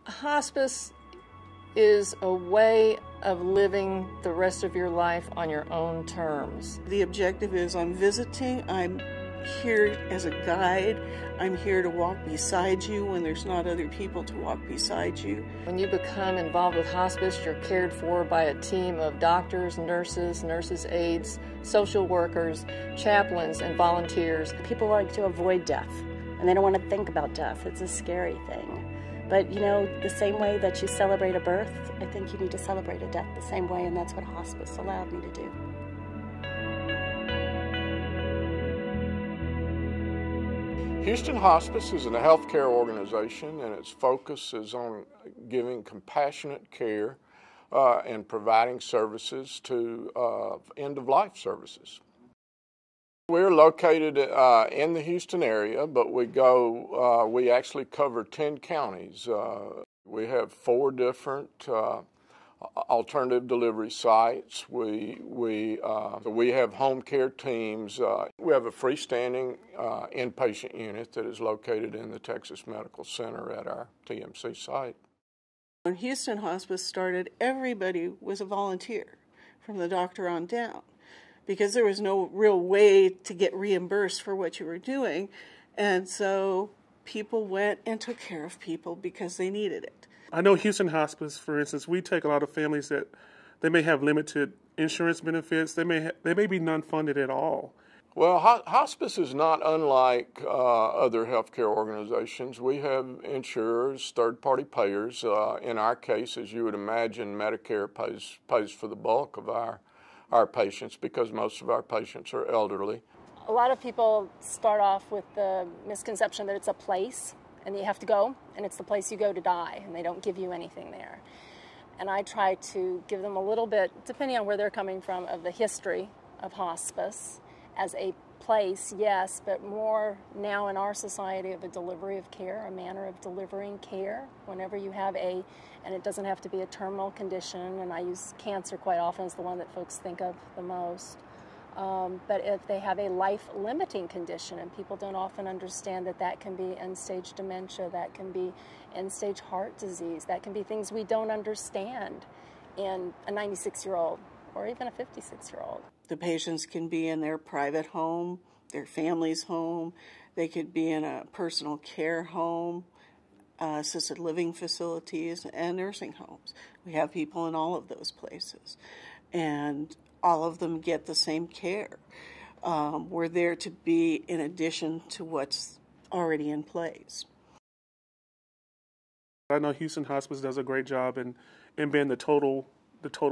Hospice is a way of living the rest of your life on your own terms. The objective is I'm visiting, I'm here as a guide, I'm here to walk beside you when there's not other people to walk beside you. When you become involved with hospice, you're cared for by a team of doctors, nurses' aides, social workers, chaplains, and volunteers. People like to avoid death, and they don't want to think about death. It's a scary thing. But, you know, the same way that you celebrate a birth, I think you need to celebrate a death the same way, and that's what hospice allowed me to do. Houston Hospice is a healthcare organization, and its focus is on giving compassionate care and providing services to end-of-life services. We're located in the Houston area, but we actually cover 10 counties. We have 4 different alternative delivery sites. We have home care teams. We have a freestanding inpatient unit that is located in the Texas Medical Center at our TMC site. When Houston Hospice started, everybody was a volunteer, from the doctor on down, because there was no real way to get reimbursed for what you were doing. And so people went and took care of people because they needed it. I know Houston Hospice, for instance, we take a lot of families that they may have limited insurance benefits. They may be non-funded at all. Well, hospice is not unlike other healthcare organizations. We have insurers, third-party payers. In our case, as you would imagine, Medicare pays for the bulk of our patients because most of our patients are elderly. A lot of people start off with the misconception that it's a place and you have to go, and it's the place you go to die, and they don't give you anything there. And I try to give them a little bit, depending on where they're coming from, of the history of hospice as a place, yes, but more now in our society of a delivery of care, a manner of delivering care whenever you have and it doesn't have to be a terminal condition, and I use cancer quite often as the one that folks think of the most. But if they have a life-limiting condition, and people don't often understand that that can be end-stage dementia, that can be end-stage heart disease, that can be things we don't understand in a 96-year-old or even a 56-year-old. The patients can be in their private home, their family's home, they could be in a personal care home, assisted living facilities, and nursing homes. We have people in all of those places, and all of them get the same care. We're there to be in addition to what's already in place. I know Houston Hospice does a great job in being the total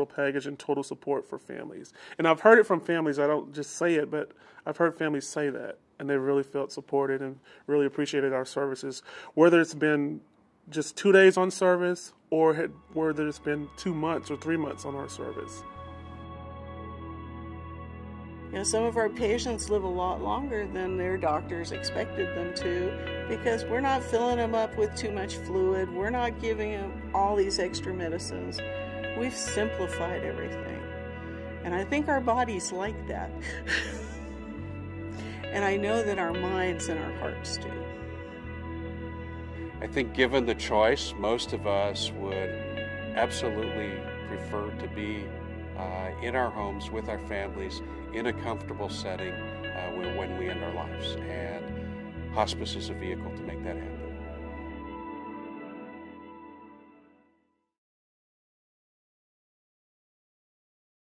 package and total support for families. And I've heard it from families. I don't just say it, but I've heard families say that, and they really felt supported and really appreciated our services, whether it's been just 2 days on service or whether it's been 2 months or 3 months on our service. You know, some of our patients live a lot longer than their doctors expected them to, because we're not filling them up with too much fluid. We're not giving them all these extra medicines. We've simplified everything. And I think our bodies like that. And I know that our minds and our hearts do. I think given the choice, most of us would absolutely prefer to be in our homes with our families in a comfortable setting when we end our lives. And hospice is a vehicle to make that happen.